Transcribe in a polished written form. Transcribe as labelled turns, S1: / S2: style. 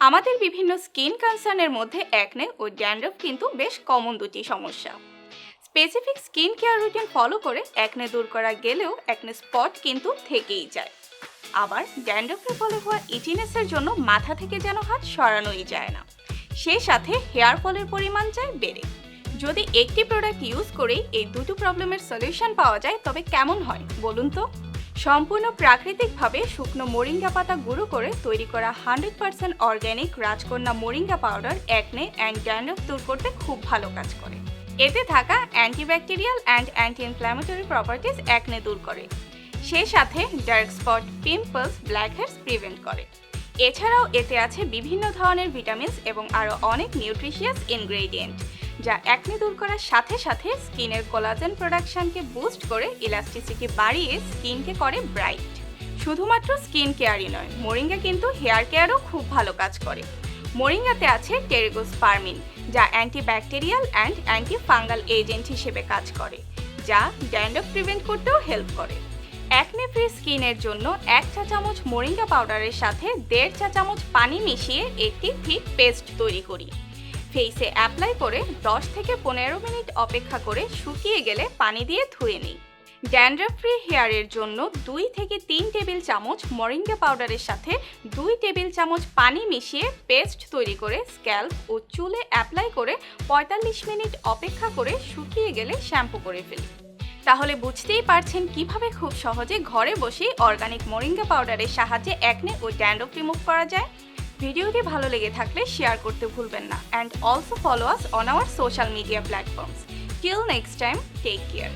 S1: আমাদের বিভিন্ন স্কিন কনসার্নের মধ্যে অ্যাকনে ও ড্যান্ড্রফ কিন্তু বেশ কমন দুটি সমস্যা। Specific skin care routine follow করে অ্যাকনে দূর করা গেলেও অ্যাকনে স্পট কিন্তু থেকেই যায়। আবার ড্যান্ড্রফের ফলে হওয়া ইচিনেসের জন্য মাথা থেকে যেন হাত সরানোই যায় না, সেই সাথে হেয়ার ফলের পরিমাণ যায় বেড়ে। যদি একটি প্রোডাক্ট ইউজ করেই এই দুটো প্রবলেমের সলিউশন পাওয়া যায় তবে কেমন হয় বলুন তো? সম্পূর্ণ প্রাকৃতিকভাবে শুকনো মোরিঙ্গা পাতা গুঁড়ো করে তৈরি করা 100% organic Rajkanya moringa powder acne and dandruff দূর করতে খুব ভালো কাজ করে। এতে থাকা antibacterial and anti inflammatory properties acne দূর করে, সেই সাথে dark spot, pimples, blackheads prevent করে। এছাড়াও এতে আছে বিভিন্ন ধরনের ভিটামিনস এবং আরও অনেক নিউট্রিশিয়াস ইনগ্রেডিয়েন্ট, যা অ্যাকনে দূর করার সাথে সাথে স্কিনের কোলাজেন প্রোডাকশনকে বুস্ট করে ইলাস্টিসিটি বাড়িয়ে স্কিনকে করে ব্রাইট। শুধুমাত্র স্কিন কেয়ারই নয়, মোরিঙ্গা কিন্তু হেয়ার কেয়ারও খুব ভালো কাজ করে। মোরিঙ্গাতে আছে টেরিগোস্পারমিন, যা antibacterial and anti fungal agent হিসেবে কাজ করে, যা ড্যান্ড্রফ প্রিভেন্ট করতেও হেল্প করে। অ্যাকনে ফ্রি স্কিনের জন্য 1 চা চামচ মোরিঙ্গা পাউডারের সাথে 1.5 চা চামচ পানি মিশিয়ে একটি থিক পেস্ট তৈরি করি। ফেসে অ্যাপ্লাই করে 10 থেকে 15 মিনিট অপেক্ষা করে শুকিয়ে গেলে পানি দিয়ে ধুয়ে নিই। ড্যান্ড্রফ ফ্রি হেয়ারের জন্য 2 থেকে 3 টেবিল চামচ মোরিঙ্গা পাউডারের সাথে 2 টেবিল চামচ পানি মিশিয়ে পেস্ট তৈরি করে স্ক্যাল্প ও চুলে অ্যাপ্লাই করে 45 মিনিট অপেক্ষা করে শুকিয়ে গেলে শ্যাম্পু করে ফেলি। তাহলে বুঝতেই পারছেন কিভাবে খুব সহজে ঘরে বসেই অর্গানিক মোরিঙ্গা পাউডারের সাহায্যে অ্যাকনে ও ড্যান্ড্রফ রিমুভ করা যায়। ভিডিওটি ভালো লেগে থাকলে শেয়ার করতে ভুলবেন না, and also follow us on our social media platforms. Till next time, take care.